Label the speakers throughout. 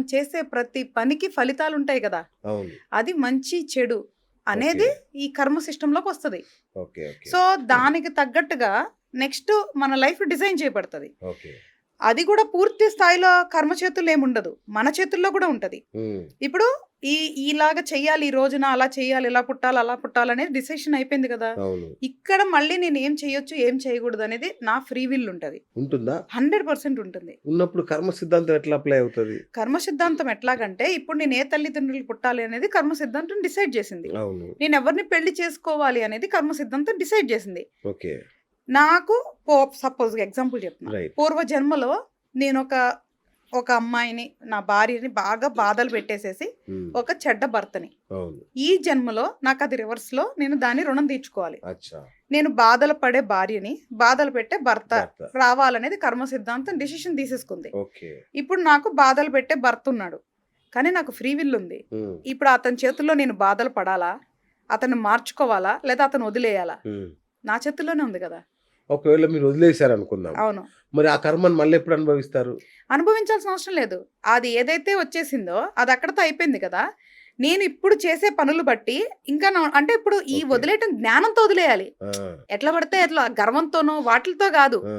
Speaker 1: మనం చేసే ప్రతి పనికి ఫలితాలు ఉంటాయి కదా,
Speaker 2: అవును.
Speaker 1: అది మంచి చెడు
Speaker 2: ఓకే.
Speaker 1: అనేది ఈ కర్మ సిస్టంలోకి వస్తుంది.
Speaker 2: ఓకే. ఓకే.
Speaker 1: సో దానికి తగ్గట్టుగా నెక్స్ట్ మన లైఫ్ డిజైన్ చేయబడుతుంది.
Speaker 2: ఓకే.
Speaker 1: అది కూడా పూర్తి స్థాయిలో కర్మ చేతుల్లో ఏముండదు, మన చేతుల్లో కూడా ఉంటుంది.
Speaker 2: హ్మ్.
Speaker 1: ఇప్పుడు ఇలాగా చెయ్యాలి, ఈ రోజున అలా చెయ్యాలి, ఇలా పుట్టాలి అలా పుట్టాలి అనేది డిసిషన్ అయిపోయింది కదా.
Speaker 2: అవును.
Speaker 1: ఇక్కడ మళ్ళీ నేను ఏం చేయొచ్చు ఏం చేయకూడదు అనేది నా ఫ్రీ విల్ ఉంటుంది.
Speaker 2: ఉంటుందా?
Speaker 1: 100% ఉంటుంది.
Speaker 2: ఉన్నప్పుడు కర్మ సిద్ధాంతం ఎట్లా అప్లై అవుతుంది?
Speaker 1: కర్మ సిద్ధాంతం ఎట్లాగంటే, ఇప్పుడు నేను ఏ తల్లిదండ్రులు పుట్టాలి అనేది కర్మ సిద్ధాంతం డిసైడ్ చేసింది.
Speaker 2: అవును.
Speaker 1: నేను ఎవరిని పెళ్లి చేసుకోవాలి అనేది కర్మ సిద్ధాంతం డిసైడ్ చేసింది.
Speaker 2: ఓకే.
Speaker 1: నాకు సపోజ్ ఎగ్జాంపుల్ చెప్తున్నా,
Speaker 2: రైట్.
Speaker 1: పూర్వ జన్మలో నేను ఒక అమ్మాయిని, నా భార్యని బాగా బాధలు పెట్టేసేసి
Speaker 2: హ్మ్.
Speaker 1: ఒక చెడ్డ భర్తని.
Speaker 2: అవును.
Speaker 1: ఈ జన్మలో నాకు అది రివర్స్ లో నేను దాని రుణం తీర్చుకోవాలి.
Speaker 2: అచ్చా.
Speaker 1: నేను బాధలు పడే భార్యని, బాధలు పెట్టే భర్త
Speaker 2: భర్త.
Speaker 1: రావాలనేది కర్మ సిద్ధాంతం డిసిషన్ తీసేసుకుంది.
Speaker 2: ఓకే.
Speaker 1: ఇప్పుడు నాకు బాధలు పెట్టే భర్త ఉన్నాడు, కానీ నాకు ఫ్రీ విల్ ఉంది.
Speaker 2: హ్మ్.
Speaker 1: ఇప్పుడు అతని చేతుల్లో నేను బాధలు పడాలా, అతన్ని మార్చుకోవాలా, లేదా అతను వదిలేయాలా,
Speaker 2: హ్మ్.
Speaker 1: నా చేతుల్లోనే ఉంది కదా.
Speaker 2: ఒకవేళ మీరు వదిలేశారు అనుకుందాం,
Speaker 1: అవును,
Speaker 2: మరి ఆ కర్మను మళ్ళీ ఎప్పుడు అనుభవిస్తారు?
Speaker 1: అనుభవించాల్సిన అవసరం లేదు. అది ఏదైతే వచ్చేసిందో అది అక్కడతో అయిపోయింది కదా. నేను ఇప్పుడు చేసే పనులు బట్టి ఇంకా అంటే ఇప్పుడు ఈ
Speaker 2: ఓకే.
Speaker 1: వదిలేయటం జ్ఞానంతో వదిలేయాలి.
Speaker 2: ఆ,
Speaker 1: ఎట్లా పడితే ఎట్లా గర్వంతోనో వాటితో కాదు.
Speaker 2: ఆ.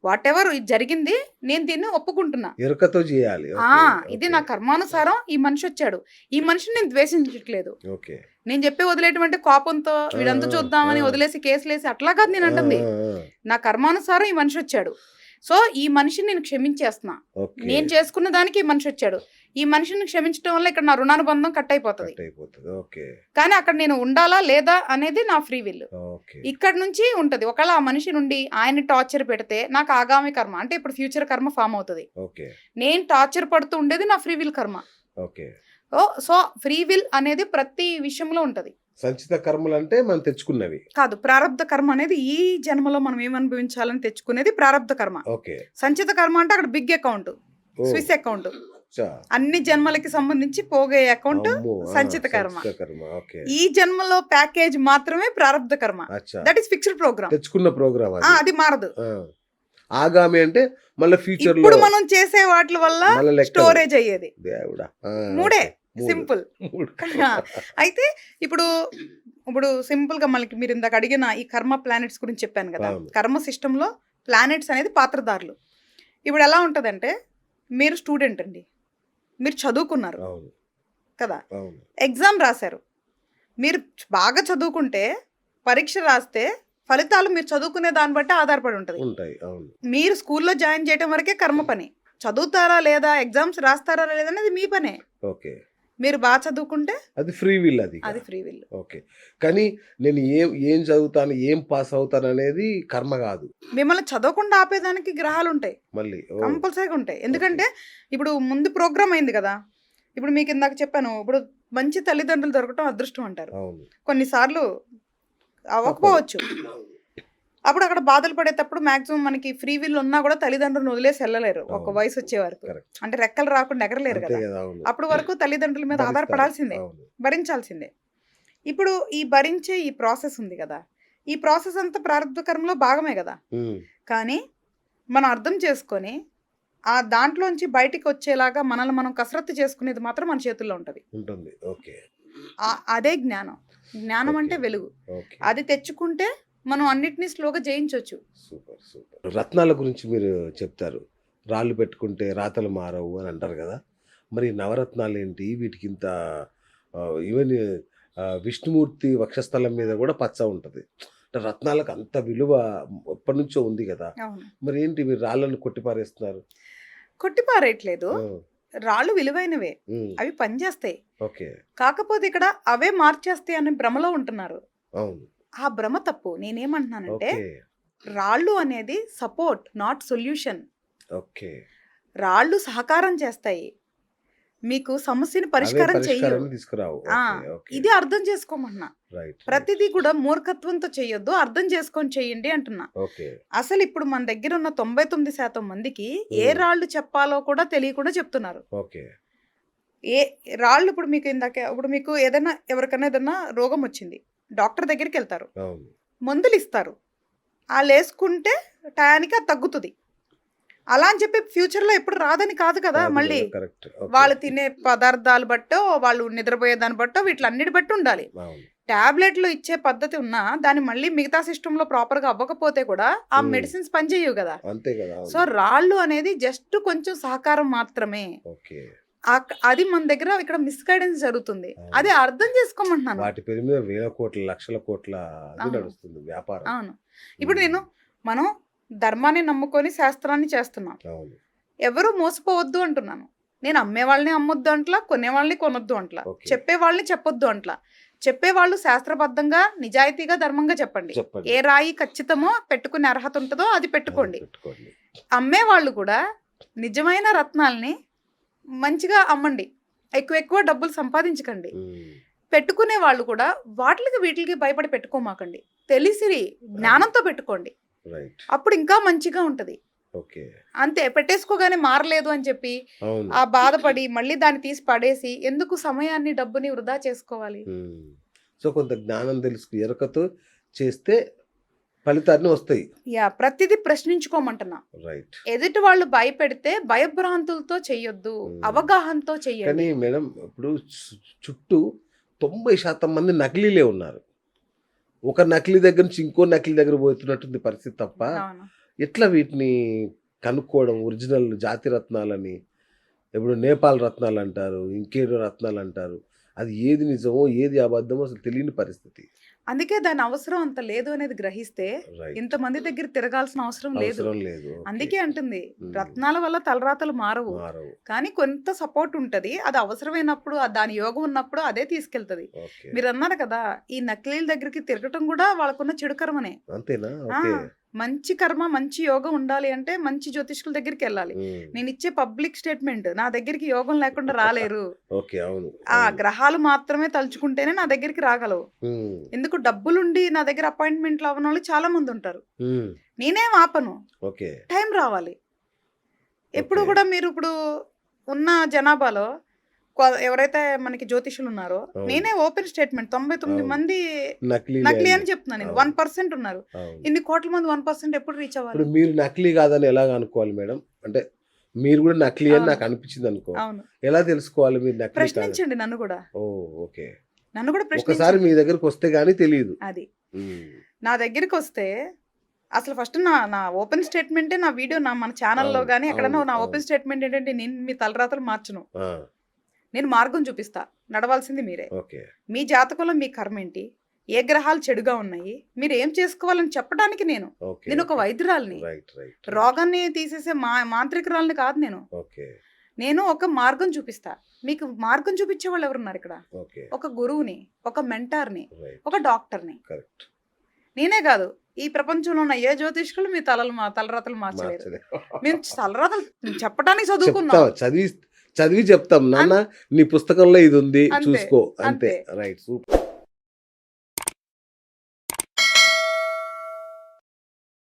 Speaker 1: వాట్ ఎవర్ జరిగింది, నేను దీన్ని ఒప్పుకుంటున్నా.
Speaker 2: ఎరుకతో చేయాలి.
Speaker 1: ఆ
Speaker 2: ఓకే.
Speaker 1: ఇది
Speaker 2: ఓకే.
Speaker 1: నా కర్మానుసారం ఈ మనిషి వచ్చాడు, ఈ మనిషిని నేను ద్వేషించట్లేదు.
Speaker 2: ఓకే.
Speaker 1: నేను చెప్పే వదిలేయటం కోపంతో
Speaker 2: ఆ,
Speaker 1: వీడంతా చూద్దామని
Speaker 2: ఆ.
Speaker 1: వదిలేసి కేసులేసి అట్లా కాదు నేను
Speaker 2: ఆ,
Speaker 1: అంటుంది.
Speaker 2: ఆ, ఆ.
Speaker 1: నా కర్మానుసారం ఈ మనిషి వచ్చాడు, సో ఈ మనిషిని నేను క్షమించేస్తున్నా.
Speaker 2: ఓకే.
Speaker 1: నేను చేసుకున్న దానికి ఈ మనిషి వచ్చాడు, ఈ మనిషిని క్షమించడం వల్ల ఇక్కడ నా రుణానుబంధం కట్ అయిపోతుంది.
Speaker 2: కట్ అయిపోతుంది. ఓకే.
Speaker 1: కానీ అక్కడ నేను ఉండాలా లేదా అనేది నా ఫ్రీ విల్.
Speaker 2: ఓకే.
Speaker 1: ఇక్కడ నుంచి ఉంటది. ఒకవేళ ఆ మనిషి నుండి ఆయన టార్చర్ పెడితే నాకు ఆగామి కర్మ, అంటే ఇప్పుడు ఫ్యూచర్ కర్మ ఫామ్ అవుతుంది.
Speaker 2: ఓకే.
Speaker 1: నేను టార్చర్ పడుతూ ఉండేది నా ఫ్రీ విల్ కర్మ.
Speaker 2: ఓకే.
Speaker 1: సో ఫ్రీ విల్ అనేది ప్రతి విషయంలో ఉంటది.
Speaker 2: సంచిత కర్మలు అంటే మనం తెచ్చుకున్నవి
Speaker 1: కాదు, ప్రారబ్ధ కర్మ అనేది ఈ జన్మలో మనం ఏం అనుభవించాలని తెచ్చుకునేది ప్రారబ్ధ కర్మ.
Speaker 2: ఓకే.
Speaker 1: సంచిత కర్మ అంటే అక్కడ బిగ్ అకౌంట్,
Speaker 2: ఓ.
Speaker 1: స్విస్ అకౌంట్,
Speaker 2: చా.
Speaker 1: అన్ని జన్మలకి సంబంధించి పోగే అకౌంట్
Speaker 2: అమ్మో. ఆ,
Speaker 1: సంచిత కర్మ.
Speaker 2: సంచిత కర్మ. ఓకే.
Speaker 1: ఈ జన్మలో ప్యాకేజ్ మాత్రమే ప్రారబ్ధ కర్మ.
Speaker 2: అచ్చా.
Speaker 1: That is fixed program.
Speaker 2: తెచ్చుకున్న ప్రోగ్రామ్
Speaker 1: అది మారదు.
Speaker 2: ఆగామి అంటే మళ్ళీ ఫ్యూచర్ లో
Speaker 1: ఇప్పుడు మనం చేసే వాటి వల్ల
Speaker 2: మళ్ళీ లెక్క
Speaker 1: స్టోరేజ్ అయ్యేది
Speaker 2: దేవుడా.
Speaker 1: మూడే.
Speaker 2: మూడు.
Speaker 1: సింపుల్.
Speaker 2: మూడు.
Speaker 1: అయితే ఇప్పుడు సింపుల్ గా మనకి మీరు ఇందాక అడిగిన ఈ కర్మ ప్లానెట్స్ గురించి చెప్పాను కదా.
Speaker 2: అవును.
Speaker 1: కర్మ సిస్టమ్ లో ప్లానెట్స్ అనేది పాత్రదారులు. ఇప్పుడు ఎలా ఉంటదంటే, మీరు స్టూడెంట్ అండి, మీరు చదువుకున్నారు
Speaker 2: అవును.
Speaker 1: కదా,
Speaker 2: అవును.
Speaker 1: ఎగ్జామ్ రాశారు. మీరు బాగా చదువుకుంటే పరీక్ష రాస్తే ఫలితాలు మీరు చదువుకునే దాన్ని బట్టి ఆధారపడి ఉంటుంది.
Speaker 2: ఉంటాయి. అవును.
Speaker 1: మీరు స్కూల్లో జాయిన్ చేయడం వరకే కర్మ పని. చదువుతారా లేదా, ఎగ్జామ్స్ రాస్తారా లేదా అనేది మీ పనే.
Speaker 2: ఓకే.
Speaker 1: మీరు బాగా చదువుకుంటే
Speaker 2: అది ఫ్రీ విల్.
Speaker 1: అది ఫ్రీ విల్.
Speaker 2: ఓకే. కానీ నేను ఏం చదువుతాను, ఏం పాస్ అవుతాను అనేది కర్మ కాదు.
Speaker 1: మిమ్మల్ని చదవకుండా ఆపేదానికి గ్రహాలు ఉంటాయి,
Speaker 2: మళ్ళీ
Speaker 1: కంపల్సరీగా ఉంటాయి. ఎందుకంటే ఇప్పుడు ముందు ప్రోగ్రామ్ అయింది కదా. ఇప్పుడు మీకు ఇందాక చెప్పాను, ఇప్పుడు మంచి తల్లిదండ్రులు దొరకటం అదృష్టం అంటారు.
Speaker 2: అవును.
Speaker 1: కొన్నిసార్లు అవ్వకపోవచ్చు. అప్పుడు అక్కడ బాధలు పడేటప్పుడు మాక్సిమం మనకి ఫ్రీ విల్ ఉన్నా కూడా తల్లిదండ్రులను వదిలేసి వెళ్ళలేరు ఒక వయసు వచ్చే వరకు.
Speaker 2: కరెక్ట్.
Speaker 1: అంటే రెక్కలు రాకుండా ఎగరలేరు
Speaker 2: అంతే
Speaker 1: కదా.
Speaker 2: కదా. అవును.
Speaker 1: అప్పుడు వరకు తల్లిదండ్రుల మీద
Speaker 2: భరిస్తారు.
Speaker 1: ఆధారపడాల్సిందే,
Speaker 2: అవును.
Speaker 1: భరించాల్సిందే. ఇప్పుడు ఈ భరించే ఈ ప్రాసెస్ ఉంది కదా, ఈ ప్రాసెస్ అంతా ప్రారంభ కర్మలో భాగమే కదా.
Speaker 2: ఉమ్.
Speaker 1: కానీ మనం అర్థం చేసుకొని ఆ దాంట్లోంచి బయటికి వచ్చేలాగా మనల్ని మనం కసరత్తు చేసుకునేది మాత్రం మన చేతుల్లో ఉంటుంది.
Speaker 2: ఓకే.
Speaker 1: అదే జ్ఞానం. జ్ఞానం
Speaker 2: ఓకే.
Speaker 1: అంటే వెలుగు.
Speaker 2: ఓకే.
Speaker 1: అది తెచ్చుకుంటే మనం అన్నిటినీ స్లోగా జయించవచ్చు.
Speaker 2: Super super. రత్నాల గురించి మీరు చెప్తారు, రాళ్ళు పెట్టుకుంటే రాతలు మారవు అని అంటారు కదా. మరి నవరత్నాలు ఏంటి, వీటికి ఇంత ఈవెన్ విష్ణుమూర్తి వక్షస్థలం మీద కూడా పచ్చ ఉంటుంది. అంటే రత్నాలకు అంత విలువ ఎప్పటి నుంచో ఉంది కదా.
Speaker 1: అవును,
Speaker 2: మరి ఏంటి మీరు రాళ్ళను కొట్టిపారేస్తున్నారు?
Speaker 1: కొట్టిపారేయట్లేదు.
Speaker 2: ఉమ్.
Speaker 1: రాళ్ళు విలువైనవే,
Speaker 2: ఉమ్.
Speaker 1: అవి పనిచేస్తాయి.
Speaker 2: ఓకే.
Speaker 1: కాకపోతే ఇక్కడ అవే మార్చేస్తాయి అనే భ్రమలో ఉంటున్నారు.
Speaker 2: అవును.
Speaker 1: ఆ భ్రమ తప్పు. నేనేమంటున్నానంటే,
Speaker 2: ఓకే.
Speaker 1: రాళ్ళు అనేది సపోర్ట్, నాట్ సొల్యూషన్.
Speaker 2: ఓకే.
Speaker 1: రాళ్ళు సహకారం చేస్తాయి, మీకు సమస్యని
Speaker 2: అవే
Speaker 1: పరిష్కారం చెయ్యు.
Speaker 2: పరిష్కారాన్ని తీసుకురావు. ఓకే. ఓకే.
Speaker 1: ఇది అర్థం చేసుకోమంటున్నా.
Speaker 2: రైట్.
Speaker 1: ప్రతిదీ కూడా మూర్ఖత్వంతో చెయ్యొద్దు, అర్థం చేసుకొని చెయ్యండి అంటున్నా.
Speaker 2: ఓకే.
Speaker 1: అసలు ఇప్పుడు మన దగ్గర ఉన్న 99% మందికి ఏ రాళ్ళు చెప్పాలో కూడా తెలియకుండా చెప్తున్నారు.
Speaker 2: ఓకే.
Speaker 1: ఏ రాళ్ళు ఇప్పుడు మీకు ఇందాక ఇప్పుడు మీకు ఏదైనా ఎవరికైనా ఏదైనా రోగం వచ్చింది, డాక్టర్ దగ్గరికి వెళ్తారు,
Speaker 2: అవును.
Speaker 1: మందులు ఇస్తారు, వాళ్ళు వేసుకుంటే టయానికి అది తగ్గుతుంది. అలా అని చెప్పి ఫ్యూచర్ లో ఎప్పుడు రాదని కాదు కదా మళ్ళీ
Speaker 2: కరెక్ట్.
Speaker 1: వాళ్ళు తినే పదార్థాలు బట్టో వాళ్ళు నిద్రపోయే దాన్ని బట్టో వీటిలన్నిటి బట్టి ఉండాలి. టాబ్లెట్లు ఇచ్చే పద్ధతి ఉన్నా దాన్ని మళ్ళీ మిగతా సిస్టమ్ లో ప్రాపర్ గా అవ్వకపోతే కూడా ఆ మెడిసిన్స్ పనిచేయవు కదా.
Speaker 2: అంతే కదా.
Speaker 1: సో రాళ్ళు అనేది జస్ట్ కొంచెం సహకారం మాత్రమే.
Speaker 2: ఓకే.
Speaker 1: అది మన దగ్గర ఇక్కడ మిస్గైడెన్స్ జరుగుతుంది. అది అర్థం చేసుకోమంటున్నాను.
Speaker 2: వాటి పేరు మీద వేల కోట్ల లక్షల కోట్ల అది
Speaker 1: అవును.
Speaker 2: నడుస్తుంది వ్యాపారం.
Speaker 1: అవును. ఇప్పుడు మనం ధర్మాన్ని నమ్ముకొని శాస్త్రాన్ని చేస్తున్నాం.
Speaker 2: అవును.
Speaker 1: ఎవరు మోసపోవద్దు అంటున్నాను. నేను అమ్మే వాళ్ళని అమ్మొద్దు అంట్లా, కొనే వాళ్ళని కొనొద్దు అంట్లా,
Speaker 2: ఓకే.
Speaker 1: చెప్పే వాళ్ళని చెప్పొద్దు అంట్లా. చెప్పేవాళ్ళు శాస్త్రబద్ధంగా నిజాయితీగా ధర్మంగా చెప్పండి.
Speaker 2: చెప్పండి.
Speaker 1: ఏ రాయి ఖచ్చితమో పెట్టుకునే అర్హత ఉంటుందో అది పెట్టుకోండి.
Speaker 2: పెట్టుకోండి.
Speaker 1: అమ్మే వాళ్ళు కూడా నిజమైన రత్నాల్ని మంచిగా అమ్మండి. ఎక్కువ డబ్బులు సంపాదించకండి. పెట్టుకునే వాళ్ళు కూడా వీటికి భయపడి పెట్టుకోమాకండి. తెలిసి జ్ఞానంతో పెట్టుకోండి.
Speaker 2: రైట్.
Speaker 1: అప్పుడు ఇంకా మంచిగా ఉంటది.
Speaker 2: ఓకే.
Speaker 1: అంతే, పెట్టేసుకోగానే మారలేదు అని చెప్పి
Speaker 2: అవును.
Speaker 1: ఆ బాధపడి మళ్ళీ దాన్ని తీసి పడేసి ఎందుకు సమయాన్ని డబ్బుని వృధా చేసుకోవాలి.
Speaker 2: సో కొంత జ్ఞానం తెలుసు ఎరకతో చేస్తే ఫలితాన్ని వస్తాయి.
Speaker 1: ప్రతిదీ ప్రశ్నించుకోమంటున్నా.
Speaker 2: రైట్.
Speaker 1: ఎదుటి వాళ్ళు భయపెడితే భయభ్రాంతులతో చెయ్యొద్దు, అవగాహనతో చెయ్యండి.
Speaker 2: కానీ మేడం ఇప్పుడు చుట్టూ 90% మంది నకిలీలే ఉన్నారు. ఒక నకిలీ దగ్గర నుంచి ఇంకో నకిలీ దగ్గర పోతున్నట్టుంది పరిస్థితి తప్ప
Speaker 1: అవును.
Speaker 2: ఎట్లా వీటిని కనుక్కోవడం? ఒరిజినల్ జాతి రత్నాలని ఇప్పుడు నేపాల్ రత్నాలు అంటారు, ఇంకేదో రత్నాలు అంటారు. అది ఏది నిజమో ఏది అబద్ధమో అసలు తెలియని పరిస్థితి.
Speaker 1: అందుకే దాని అవసరం అంత లేదు అనేది గ్రహిస్తే
Speaker 2: రైట్.
Speaker 1: ఇంతమంది దగ్గర తిరగాల్సిన అవసరం లేదు.
Speaker 2: అవసరం లేదు.
Speaker 1: అందుకే అంటుంది
Speaker 2: మ్మ్.
Speaker 1: రత్నాల వల్ల తలరాతలు మారవు,
Speaker 2: మారవు.
Speaker 1: కానీ కొంత సపోర్ట్ ఉంటది. అది అవసరమైనప్పుడు దాని యోగం ఉన్నప్పుడు అదే తీసుకెళ్తది.
Speaker 2: ఓకే.
Speaker 1: మీరు అన్నారు కదా ఈ నకిలీల దగ్గరికి తిరగటం కూడా వాళ్ళకున్న చెడు కర్మనే.
Speaker 2: అంతేనా?
Speaker 1: ఆ,
Speaker 2: ఓకే.
Speaker 1: మంచి కర్మ మంచి యోగం ఉండాలి అంటే మంచి జ్యోతిష్కుల దగ్గరికి వెళ్ళాలి. నేను ఇచ్చే పబ్లిక్ స్టేట్మెంట్ నా దగ్గరికి యోగం లేకుండా రాలేరు.
Speaker 2: ఓకే. అవును.
Speaker 1: ఆ గ్రహాలు మాత్రమే తలుచుకుంటేనే నా దగ్గరికి రాగలవు. ఎందుకు డబ్బులుండి నా దగ్గర అపాయింట్మెంట్లు అవ్వని వాళ్ళు చాలా మంది ఉంటారు. నేనేం ఆపను,
Speaker 2: ఓకే.
Speaker 1: టైం రావాలి. ఎప్పుడు
Speaker 2: ఓకే.
Speaker 1: కూడా మీరు ఇప్పుడు ఉన్న జనాభాలో ఎవరైతే మనకి జ్యోతిషులు ఉన్నారో
Speaker 2: అవును.
Speaker 1: నేనే ఓపెన్ స్టేట్మెంట్ 99
Speaker 2: అవును.
Speaker 1: మంది
Speaker 2: నకిలీ
Speaker 1: నకిలీ అని చెప్తున్నాను. నేను
Speaker 2: అవును.
Speaker 1: 1% ఉన్నారు.
Speaker 2: అవును.
Speaker 1: ఇన్ని కోట్ల మంది 1% ఎప్పుడు రీచ్ అవ్వాలి?
Speaker 2: ఇప్పుడు మీరు నకిలీ కాదని ఎలాగ అనుకోవాలి మేడం? అంటే మీరు కూడా నకిలీ అని
Speaker 1: అవును.
Speaker 2: నాకు అనిపించింది అనుకో,
Speaker 1: అవును,
Speaker 2: ఎలా తెలుసుకోవాలి మీరు నకిలీ కాదని?
Speaker 1: ప్రశ్నించండి నన్ను కూడా.
Speaker 2: ఓ ఓకే.
Speaker 1: నన్ను కూడా
Speaker 2: ఒకసారి
Speaker 1: ప్రశ్నించండి.
Speaker 2: మీ దగ్గరకు వస్తే గానీ తెలియదు.
Speaker 1: అది నా దగ్గరికి వస్తే అసలు ఫస్ట్ నా ఓపెన్ స్టేట్మెంటే నా వీడియో మన ఛానల్లో
Speaker 2: అవును.
Speaker 1: కానీ ఎక్కడన్నా
Speaker 2: అవును.
Speaker 1: నా
Speaker 2: అవును.
Speaker 1: ఓపెన్ స్టేట్మెంట్ ఏంటంటే నేను మీ తలరాతలు మార్చను. నేను మార్గం చూపిస్తా, నడవాల్సింది మీరే.
Speaker 2: ఓకే.
Speaker 1: మీ జాతకంలో మీ కర్మ ఏంటి, ఏ గ్రహాలు చెడుగా ఉన్నాయి, మీరు ఏం చేసుకోవాలని చెప్పడానికి నేను
Speaker 2: ఓకే.
Speaker 1: నేను ఒక వైద్యురాలిని.
Speaker 2: రైట్. రైట్.
Speaker 1: రోగాన్ని తీసేసే మాంత్రికురాలిని కాదు నేను.
Speaker 2: ఓకే.
Speaker 1: నేను ఒక మార్గం చూపిస్తా. మీకు మార్గం చూపించే వాళ్ళు ఎవరున్నారు ఇక్కడ?
Speaker 2: ఓకే.
Speaker 1: ఒక గురువుని, ఒక మెంటార్ని,
Speaker 2: రైట్.
Speaker 1: ఒక డాక్టర్ని.
Speaker 2: కరెక్ట్.
Speaker 1: నేనే కాదు, ఈ ప్రపంచంలో ఉన్న ఏ జ్యోతిష్కులు మీ తలరాతలు మార్చలేరు. మేము తలరాతలు చెప్పడానికి
Speaker 2: చెప్తాం,
Speaker 1: చదువుకున్నాం.
Speaker 2: చదివి చెప్తాం నాన్న నీ పుస్తకంలో ఇది ఉంది
Speaker 1: అంతే.
Speaker 2: చూసుకో అంతే.
Speaker 1: అంతే.
Speaker 2: రైట్. సూపర్.